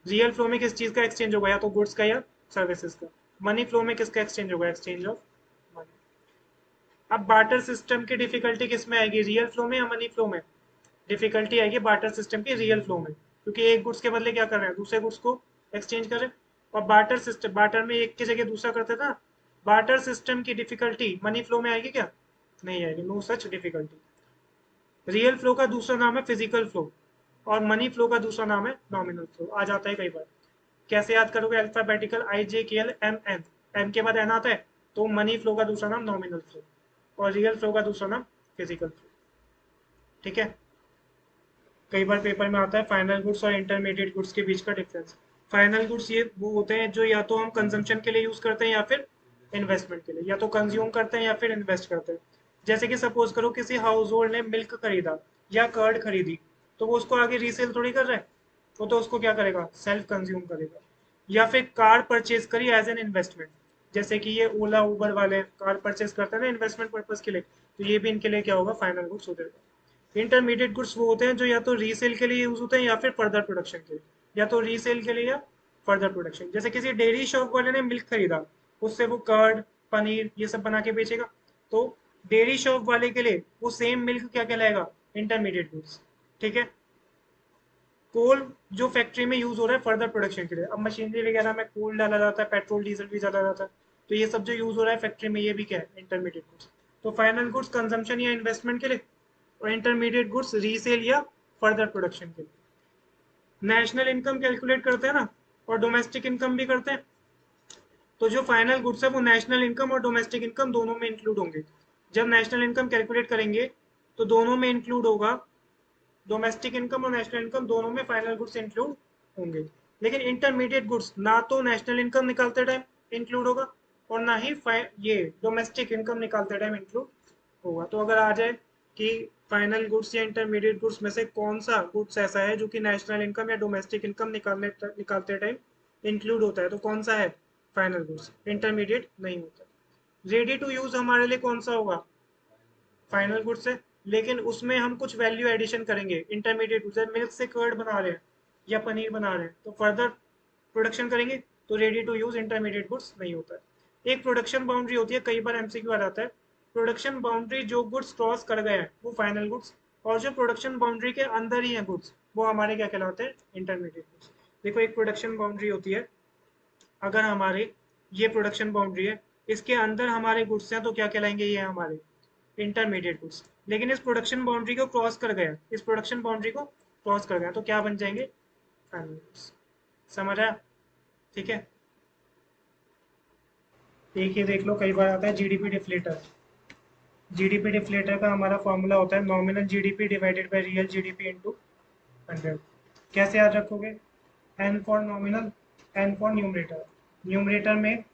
real flow में किस चीज का एक्सचेंज होगा, या तो गुड्स का या सर्विसेज का। मनी फ्लो में किसका एक्सचेंज होगा, एक्सचेंज ऑफ मनी। अब बार्टर सिस्टम की डिफिकल्टी किस में आएगी, रियल फ्लो में या मनी फ्लो में। डिफिकल्टी आएगी बार्टर सिस्टम की रियल फ्लो में, क्योंकि एक गुड्स के बदले क्या कर रहे हैं, दूसरे गुड्स को एक्सचेंज कर रहे हैं। और बार्टर सिस्टम, बार्टर में एक की जगह दूसरा करते था। बार्टर सिस्टम की डिफिकल्टी मनी फ्लो में आएगी क्या, नहीं आएगी, no such difficulty. Real flow का दूसरा नाम है फिजिकल फ्लो, और मनी फ्लो का दूसरा नाम है नॉमिनल फ्लो। आ जाता है कई बार। कैसे याद करोगे, अल्फाबेटिकल IJKL MM, एम के बाद एन आता है, तो मनी फ्लो का दूसरा नाम नॉमिनल फ्लो, और रियल फ्लो का दूसरा नाम फिजिकल फ्लो। ठीक है, कई बार पेपर में आता है फाइनल गुड्स और इंटरमीडिएट गुड्स के बीच का डिफरेंस। फाइनल गुड्स ये वो होते हैं जो या तो हम कंजम्पशन के लिए यूज करते हैं या फिर इन्वेस्टमेंट के लिए, या तो कंज्यूम करते हैं या फिर इन्वेस्ट करते हैं। जैसे कि सपोज करो किसी हाउस होल्ड ने मिल्क खरीदा या कर्ड खरीदी, तो वो उसको आगे रीसेल थोड़ी कर रहा है, वो तो उसको क्या करेगा, सेल्फ कंज्यूम करेगा। या फिर कार परचेज करी एज एन इन्वेस्टमेंट, जैसे कि ये ओला उबर वाले कार परचेज करते हैं ना इन्वेस्टमेंट पर्पज के लिए, तो ये भी इनके लिए क्या होगा, फाइनल गुड्स हो जाएगा। इंटरमीडिएट गुड्स वो होते हैं जो या तो रीसेल के लिए यूज होते हैं या फिर फर्दर प्रोडक्शन के लिए, या तो रीसेल के लिए या फर्दर प्रोडक्शन। जैसे किसी डेयरी शॉप वाले ने मिल्क खरीदा, उससे वो कर्ड, पनीर ये सब बना के बेचेगा, तो डेयरी शॉप वाले के लिए वो सेम मिल्क क्या कहलाएगा, इंटरमीडिएट गुड्स। ठीक है, कोल जो फैक्ट्री में यूज हो रहा है फर्दर प्रोडक्शन के लिए, अब मशीनरी वगैरह में कोल डाला जाता है, पेट्रोल डीजल भी डाला जाता है, तो ये सब जो यूज हो रहा है फैक्ट्री में, ये भी क्या है, इंटरमीडिएट गुड्स। तो फाइनल गुड्स कंजम्पशन या इन्वेस्टमेंट के लिए, और इंटरमीडिएट गुड्स रीसेल या फर्दर प्रोडक्शन के लिए। नेशनल इनकम कैलकुलेट करते हैं ना, और डोमेस्टिक इनकम भी करते हैं, तो जो फाइनल गुड्स है वो नेशनल इनकम और डोमेस्टिक इनकम दोनों में इंक्लूड होंगे। जब नेशनल इनकम कैलकुलेट करेंगे तो दोनों में इंक्लूड होगा डोमेस्टिक इनकम और नेशनल इनकम दोनों में फाइनल गुड्स इंक्लूड होंगे, लेकिन इंटरमीडिएट गुड्स ना तो नेशनल इनकम निकालते टाइम इंक्लूड होगा और ना ही ये डोमेस्टिक इनकम निकालते टाइम इंक्लूड होगा। तो अगर आ जाए कि फाइनल गुड्स या इंटरमीडिएट गुड्स में से कौन सा गुड्स ऐसा है जो कि नेशनल इनकम या डोमेस्टिक इनकम निकालते टाइम इंक्लूड होता है, तो कौन सा है फाइनल गुड्स, इंटरमीडिएट नहीं होता। रेडी टू यूज हमारे लिए कौन सा होगा, फाइनल गुड्स है, लेकिन उसमें हम कुछ वैल्यू एडिशन करेंगे। इंटरमीडिएट गुड्स है, मिल्क से कर्ड बना रहे हैं या पनीर बना रहे हैं तो फर्दर प्रोडक्शन करेंगे, तो ready to use intermediate goods नहीं होता है। एक प्रोडक्शन बाउंड्री होती है, कई बार एमसीक्यू आ जाता है, प्रोडक्शन बाउंड्री जो गुड्स क्रॉस कर गए हैं वो फाइनल गुड्स, और जो प्रोडक्शन बाउंड्री के अंदर ही है गुड्स वो हमारे क्या कहलाते हैं, इंटरमीडिएट गुड्स। देखो एक प्रोडक्शन बाउंड्री होती है, अगर हमारे ये प्रोडक्शन बाउंड्री है, इसके अंदर हमारे गुड्स हैं तो क्या कहलाएंगे, ये हमारे इंटरमीडिएट गुड्स। लेकिन इस प्रोडक्शन बाउंड्री को क्रॉस कर गया, इस प्रोडक्शन बाउंड्री को क्रॉस कर गया तो क्या बन जाएंगे, फाइनल गुड्स। समझ आया, ठीक है। एक ये देख लो, कई बार आता है जीडीपी डिफ्लेटर। जीडीपी डिफ्लेटर का हमारा फॉर्मूला होता है nominal GDP divided by real GDP into 100। कैसे याद रखोगे, N for nominal, N for numerator, numerator में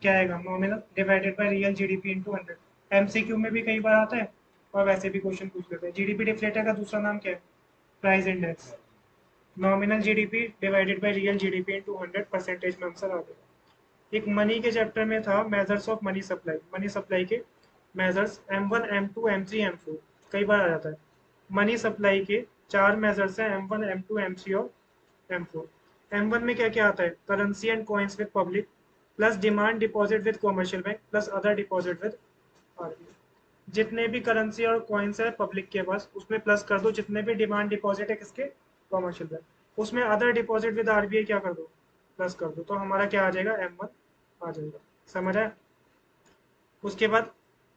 क्या आएगा, nominal divided by real GDP into 100। MCQ में भी कई बार आता है और वैसे भी क्वेश्चन पूछ लेते हैं। जीडीपी डिफ्लेटर का दूसरा नाम क्या है, price index. Nominal GDP divided by real GDP into 100 percentage में आंसर आ गया। एक मनी के चैप्टर में था measures of money supply, money supply के measures M1 M2 M3 M4, कई बार आ जाता है। मनी सप्लाई के चार मेजर्स हैं, M1 M2 M3 और M4। M1 में क्या क्या आता है, currency and coins with public, plus demand deposit with commercial bank, plus other deposit with RBI. जितने भी करेंसी और कॉइन्स है पब्लिक के पास उसमें प्लस कर दो, जितने भी डिमांड डिपॉजिट है किसके, कॉमर्शियल बैंक, उसमें अदर डिपॉजिट विद आरबीआई क्या कर दो, प्लस कर दो, तो हमारा क्या आ जाएगा, M1 आ जाएगा। समझ आया। उसके बाद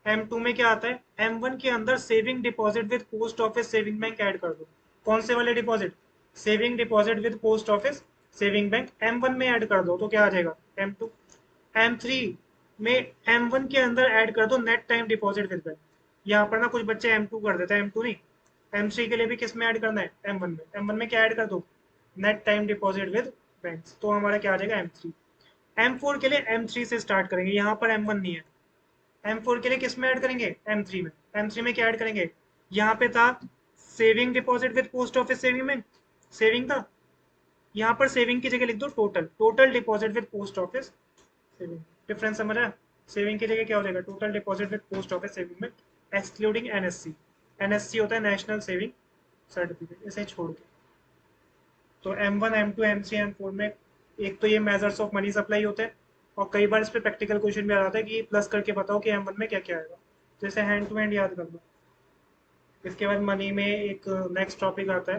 M2 में क्या आता है, M1 के अंदर saving deposit with post office saving bank add कर दो। कौन से वाले deposit, saving deposit with post office saving bank M1 में ऐड कर दो तो क्या आ जाएगा, M2। M3 में M1 के अंदर ऐड कर दो net time deposit with bank. यहाँ पर ना कुछ बच्चे M2 कर देते हैं, M2 नहीं, M3 के लिए भी किस में ऐड करना है, M1 में। M1 में क्या ऐड कर दो, net time deposit with bank, तो हमारा क्या आ जाएगा, M3। M4 के लिए M3 से स्टार्ट करेंगे, यहाँ पर M1 नहीं है। M4 के लिए किस में ऐड करेंगे, M3 में। M3 में क्या ऐड करेंगे, यहाँ पे था saving deposit with post office saving में, सेविंग था, यहाँ पर सेविंग की जगह लिख दो total, total deposit with post office saving. Difference समझ रहा है, सेविंग की जगह क्या हो जाएगा, total deposit with post office saving में एक्सक्लूडिंग एनएससी। एनएससी होता है नेशनल सेविंग सर्टिफिकेट, इसे छोड़ के। तो M1 M2 M3 M4 में एक तो ये मेजर्स ऑफ मनी सप्लाई होते हैं, और कई बार इस पे प्रैक्टिकल क्वेश्चन भी आ जाता है कि प्लस करके बताओ कि M1 में क्या क्या आएगा, जैसे हैंड टू हैंड याद कर लो। इसके बाद मनी में एक नेक्स्ट टॉपिक आता है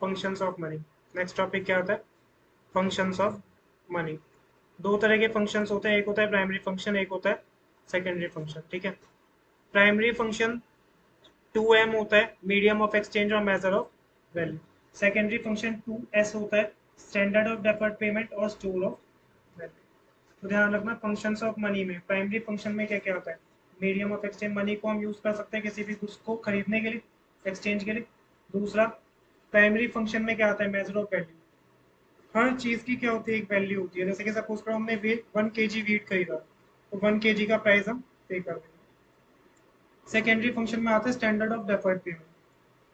functions of money. Next topic क्या आता है, फंक्शंस ऑफ मनी। दो तरह के फंक्शंस होते हैं, एक होता है प्राइमरी फंक्शन, एक होता है सेकेंडरी फंक्शन, ठीक है। प्राइमरी फंक्शन 2M होता है, मीडियम ऑफ एक्सचेंज और measure of value. Secondary function 2S होता है, स्टैंडर्ड ऑफ डेफर्ड पेमेंट और स्टोर ऑफ वैल्यू। तो ध्यान रखना फंक्शंस ऑफ मनी में प्राइमरी फंक्शन में क्या क्या होता है, मीडियम ऑफ एक्सचेंज, मनी को हम यूज कर सकते हैं किसी भी गुड्स को खरीदने के लिए, एक्सचेंज के लिए। दूसरा, प्राइमरी फंक्शन में क्या आता है, मेजर ऑफ वैल्यू। हर चीज की क्या होती है, एक वैल्यू होती है। जैसे कि सपोज करो हमने 1 kg वीट खरीदा, तो 1 kg का प्राइस हम पे कर देंगे। सेकेंडरी फंक्शन में आता है स्टैंडर्ड ऑफ डेफर्ड पेमेंट।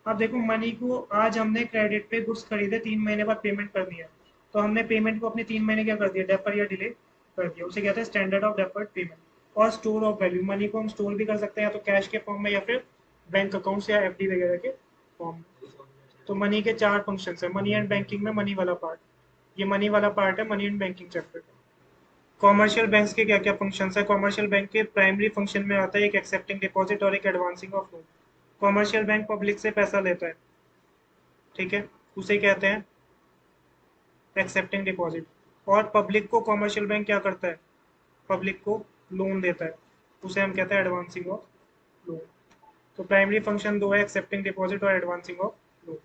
अब देखो मनी को आज हमने क्रेडिट पे गुड्स खरीदे, 3 महीने बाद पेमेंट करनी है, तो हमने पेमेंट को अपने 3 महीने क्या कर दिया, डेफर या डिले कर दिया, उसे कहते हैं स्टैंडर्ड ऑफ डेफर्ड पेमेंट। और स्टोर ऑफ वैल्यू, मनी को हम स्टोर भी कर सकते हैं या तो कैश के फॉर्म में या फिर बैंक अकाउंट्स या एफडी वगैरह के फॉर्म में। तो मनी के चार फंक्शन है, मनी एंड बैंकिंग में मनी वाला पार्ट, ये मनी वाला पार्ट है मनी एंड बैंकिंग चैप्टर का। कॉमर्शियल बैंक्स के क्या क्या फंक्शंस है, कॉमर्शियल बैंक के प्राइमरी फंक्शन में आता है एक एक्सेप्टिंग डिपॉजिट और एक advancing of loan. Commercial bank public से पैसा लेता है, ठीक है, उसे कहते हैं एक्सेप्टिंग डिपॉजिट। और पब्लिक को कॉमर्शियल बैंक क्या करता है, पब्लिक को लोन देता है, उसे हम कहते हैं एडवांसिंग ऑफ लोन। तो प्राइमरी फंक्शन दो है, एक्सेप्टिंग डिपॉजिट और advancing of loan.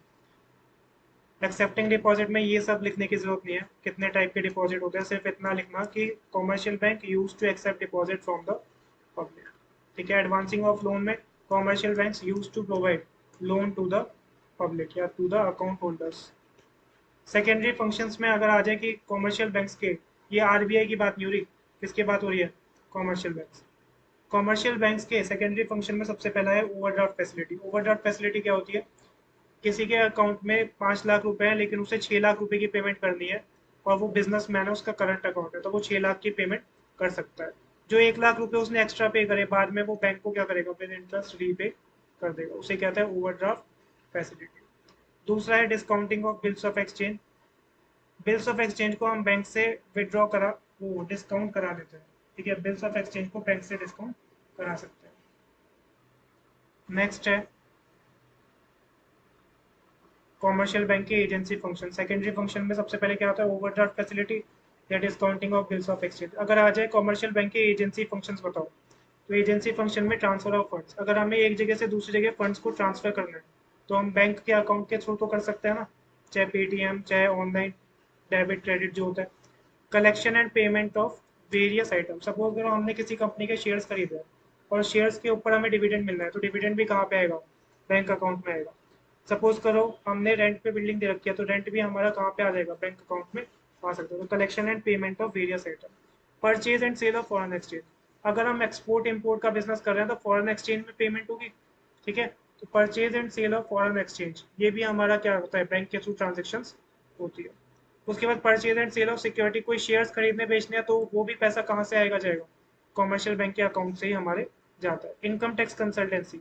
Accepting deposit में ये सब लिखने की जरूरत नहीं है कितने टाइप के डिपॉजिट होते हैं, सिर्फ इतना लिखना कि commercial bank use to accept deposit from the public, ठीक है। एडवांसिंग ऑफ लोन में commercial banks use to provide loan to the public या to the account holders. Secondary functions में अगर आ जाए कि कॉमर्शियल बैंक्स के, ये आरबीआई की बात नहीं हो रही, किसकी बात हो रही है? Commercial banks. कॉमर्शियल बैंक्स के सेकेंडरी फंक्शन में सबसे पहला है ओवरड्राफ्ट फैसिलिटी। ओवरड्राफ्ट फैसिलिटी क्या होती है? किसी के अकाउंट में 5 लाख रुपए है लेकिन उसे 6 लाख रुपए की पेमेंट करनी है और वो बिजनेस मैन है, उसका करंट अकाउंट है, तो वो 6 लाख की पेमेंट कर सकता है। जो 1 लाख रुपए उसने एक्स्ट्रा पे करे बाद में वो बैंक को क्या करेगा, फिर इंटरेस्ट रीपे कर देगा, उसे कहता है ओवरड्राफ्ट फैसिलिटी। दूसरा है discounting of bills of exchange. Bills of exchange को हम बैंक से विड्रॉ करा, वो डिस्काउंट करा देते हैं। ठीक है, बिल्स ऑफ एक्सचेंज को बैंक से डिस्काउंट करा सकते हैं। नेक्स्ट है कॉमर्शियल बैंक के एजेंसी फंक्शन। सेकेंडरी फंक्शन में सबसे पहले क्या होता है? ओवरड्राफ्ट फैसिलिटी या discounting of bills of exchange. अगर आ जाए कॉमर्शियल बैंक के एजेंसी फंक्शंस बताओ, तो एजेंसी फंक्शन में ट्रांसफर ऑफ फंड्स। अगर हमें एक जगह से दूसरी जगह फंड्स को ट्रांसफर करना है तो हम बैंक के अकाउंट के थ्रू तो कर सकते हैं ना, चाहे पेटीएम चाहे ऑनलाइन डेबिट क्रेडिट जो होता है। Collection and payment of various item. Suppose करो हमने किसी कंपनी के शेयर्स खरीदे हैं और शेयर्स के ऊपर हमें डिविडेंड मिलना है, तो डिविडेंड भी कहाँ पे आएगा? बैंक अकाउंट में आएगा। सपोज करो हमने रेंट पे बिल्डिंग दे रखी है, तो रेंट भी हमारा कहाँ पे आ जाएगा? बैंक अकाउंट में आ सकता है। तो collection and payment of various item. Purchase and sale of foreign exchange. अगर हम एक्सपोर्ट इम्पोर्ट का बिजनेस कर रहे हैं तो फॉरेन एक्सचेंज में पेमेंट होगी। ठीक है, तो purchase and sale of foreign exchange ये भी हमारा क्या होता है? बैंक के थ्रू ट्रांजेक्शन होती है। उसके बाद purchase and sale of security. कोई शेयर्स खरीदने बेचने हैं तो वो भी पैसा कहाँ से आएगा जाएगा? कॉमर्शियल बैंक के अकाउंट से ही हमारे जाता है। Income tax consultancy.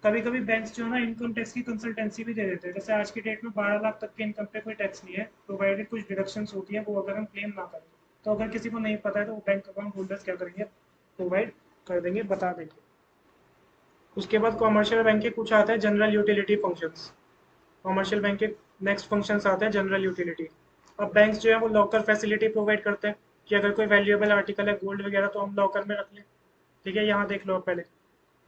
कभी कभी बैंक्स जो है ना इनकम टैक्स की कंसल्टेंसी भी दे देते हैं। जैसे आज की डेट में 12 लाख तक के इनकम पे कोई टैक्स नहीं है, प्रोवाइडेड कुछ डिडक्शंस होती है, वो अगर हम क्लेम ना करें। तो अगर किसी को नहीं पता है तो वो बैंक अकाउंट होल्डर्स क्या करेंगे? प्रोवाइड कर देंगे, बता देंगे। उसके बाद कॉमर्शियल बैंक के कुछ आते हैं general utility functions. Commercial bank के नेक्स्ट फंक्शंस आते हैं जनरल यूटिलिटी। अब बैंक्स जो है वो लॉकर फैसिलिटी प्रोवाइड करते हैं कि अगर कोई वैल्यूएबल आर्टिकल है, गोल्ड वगैरह, तो हम लॉकर में रख लें। ठीक है, यहाँ देख लो आप पहले।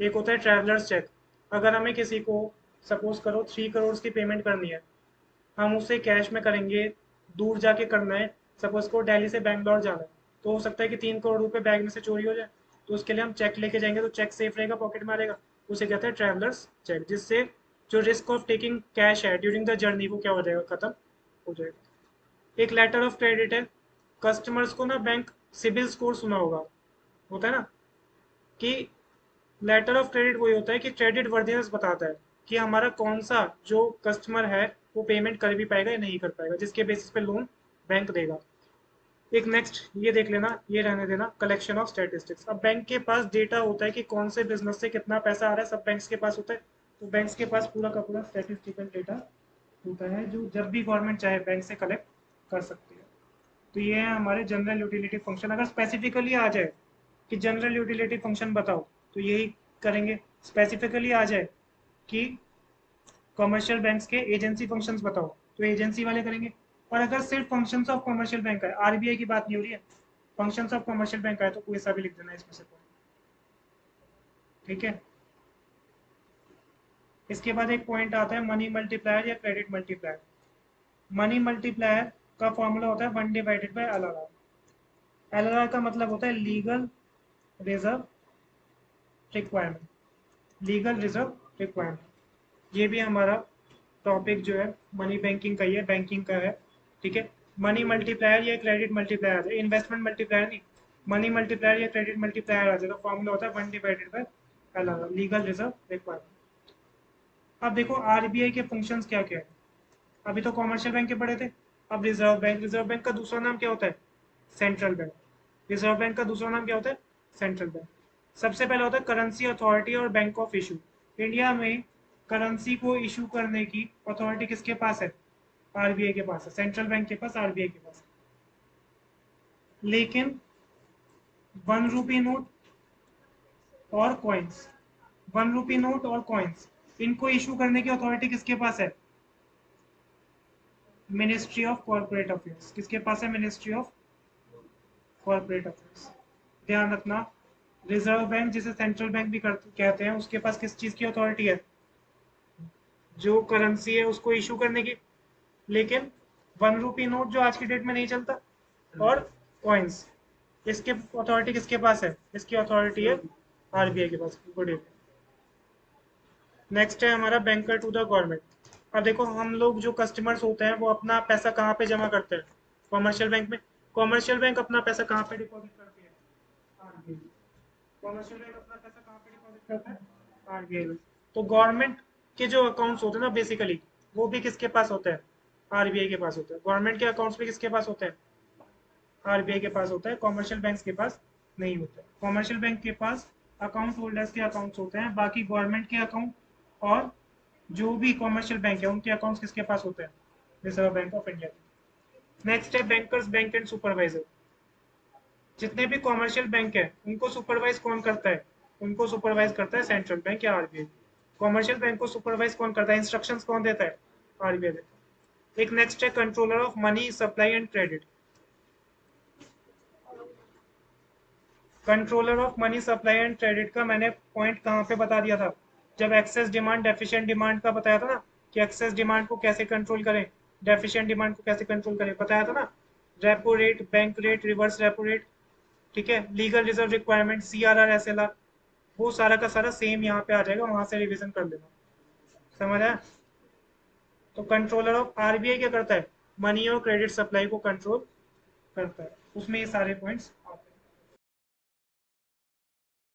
एक होता है ट्रैवलर्स चेक। अगर हमें किसी को सपोज करो 3 करोड़ की पेमेंट करनी है, हम उसे कैश में करेंगे, दूर जाके करना है। सपोज को दिल्ली से बैंगलोर जाना है, तो हो सकता है कि 3 करोड़ रुपए बैग में से चोरी हो जाए, तो उसके लिए हम चेक लेके जाएंगे, तो चेक सेफ रहेगा, पॉकेट में रहेगा। उसे कहते हैं ट्रैवलर्स चेक, जिससे जो रिस्क ऑफ टेकिंग कैश है ड्यूरिंग द जर्नी वो क्या हो जाएगा? खत्म हो जाएगा। एक लेटर ऑफ क्रेडिट है। कस्टमर्स को ना बैंक सिबिल स्कोर सुना होगा, होता है ना, कि लेटर ऑफ क्रेडिट वही होता है कि क्रेडिट वर्दीनेस बताता है कि हमारा कौन सा जो कस्टमर है वो पेमेंट कर भी पाएगा या नहीं कर पाएगा, जिसके बेसिस पे लोन बैंक देगा। एक नेक्स्ट ये देख लेना, ये रहने देना, कलेक्शन ऑफ स्टैटिस्टिक्स। अब बैंक के पास डेटा होता है कि कौन से बिजनेस से कितना पैसा आ रहा है, सब बैंक्स के पास होता है। तो बैंक्स के पास पूरा का पूरा स्टैटिस्टिकल डेटा होता है जो जब भी गवर्नमेंट चाहे बैंक से कलेक्ट कर सकती है। तो ये है हमारे जनरल यूटिलिटी फंक्शन। अगर स्पेसिफिकली आ जाए कि जनरल यूटिलिटी फंक्शन बताओ, तो यही करेंगे। स्पेसिफिकली आ जाए कि कमर्शियल बैंक्स के एजेंसी फंक्शंस बताओ, तो एजेंसी वाले करेंगे। और अगर सिर्फ फंक्शंस ऑफ कमर्शियल बैंक है, आरबीआई की बात नहीं हो रही है, फंक्शंस ऑफ कमर्शियल बैंक है, तो कोई सा भी लिख देना इसमें से कोई। ठीक है, इसके बाद एक पॉइंट आता है मनी मल्टीप्लायर या क्रेडिट मल्टीप्लायर। मनी मल्टीप्लायर का फॉर्मूला होता है 1/LRR। एलआरआर का मतलब होता है legal reserve requirement. Legal reserve requirement. ये भी हमारा टॉपिक जो है मनी बैंकिंग का ही है, बैंकिंग का है। ठीक है, मनी मल्टीप्लायर या क्रेडिट मल्टीप्लायर आ जाए, इन्वेस्टमेंट मल्टीप्लायर नहीं, मनी मल्टीप्लायर या क्रेडिट मल्टीप्लायर आ जाएगा। फॉर्मूला होता है 1/LRR, लीगल रिजर्व रिक्वायरमेंट। अब देखो आरबीआई के फंक्शंस क्या क्या है। अभी तो कॉमर्शियल बैंक के पढ़े थे। अब रिजर्व बैंक, रिजर्व बैंक का दूसरा नाम क्या होता है? Central bank. रिजर्व बैंक का दूसरा नाम क्या होता है? Central bank. सबसे पहले होता है करेंसी अथॉरिटी और बैंक ऑफ इशू। इंडिया में करेंसी को इशू करने की अथॉरिटी किसके पास है? आरबीआई के पास है, सेंट्रल बैंक के पास, आरबीआई के पास। लेकिन 1 रुपी नोट और कॉइन्स, 1 रुपी नोट और कॉइन्स, इनको इशू करने की अथॉरिटी किसके पास है? Ministry of corporate affairs. किसके पास है? Ministry of corporate affairs. ध्यान रखना, रिजर्व बैंक जिसे सेंट्रल बैंक भी कहते हैं, उसके पास किस चीज की अथॉरिटी है? जो करेंसी है उसको इशू करने की। लेकिन 1 रुपी नोट जो आज की डेट में नहीं चलता, और कॉइन्स, इसके अथॉरिटी किसके पास है? इसकी अथॉरिटी है आरबीआई के पास। Good evening. नेक्स्ट है हमारा बैंकर टू द गवर्नमेंट। अब देखो हम लोग जो कस्टमर्स होते हैं वो अपना पैसा कहाँ पे जमा करते हैं? कॉमर्शियल बैंक में। कॉमर्शियल बैंक अपना पैसा कहाँ पे डिपॉजिट करती है? आरबीआई। कॉमर्शियल बैंक अपना पैसा कहाँ पे डिपॉजिट करता है? आरबीआई में। तो गवर्नमेंट के जो अकाउंट्स होते हैं ना बेसिकली, वो भी किसके पास होते हैं? आरबीआई के पास होता है। गवर्नमेंट के अकाउंट्स भी किसके पास होते हैं? आरबीआई के पास होता है। कॉमर्शियल बैंक के पास नहीं होता है। कॉमर्शियल बैंक के पास अकाउंट होल्डर्स के अकाउंट्स होते हैं, बाकी गवर्नमेंट के अकाउंट और जो भी कॉमर्शियल बैंक है उनके अकाउंट्स किसके पास होते हैं? Reserve bank of India. Next है बैंकर्स बैंक एंड सुपरवाइजर। जितने भी कॉमर्शियल बैंक है उनको सुपरवाइज कौन करता है? उनको सुपरवाइज करता है सेंट्रल बैंक या आरबीआई। कॉमर्शियल बैंक को सुपरवाइज कौन करता है? इंस्ट्रक्शंस कौन देता है? आरबीआई देता है। एक नेक्स्ट है controller of money supply and credit. Controller of money supply and credit का मैंने पॉइंट कहाँ पे बता दिया था? जब एक्सेस डिमांड डेफिशिएंट डिमांड का बताया था ना, कि एक्सेस डिमांड को कैसे कंट्रोल करें, डेफिशिएंट डिमांड को कैसे कंट्रोल करें, बताया था ना। Repo rate, bank rate, reverse repo rate, ठीक है, legal reserve requirement, CRR, SLR, वो सारा का सारा सेम यहाँ पे आ जाएगा, वहां से रिवीजन कर लेना। समझ आया? तो कंट्रोलर ऑफ आरबीआई क्या करता है? मनी और क्रेडिट सप्लाई को कंट्रोल करता है, उसमें ये सारे पॉइंट्स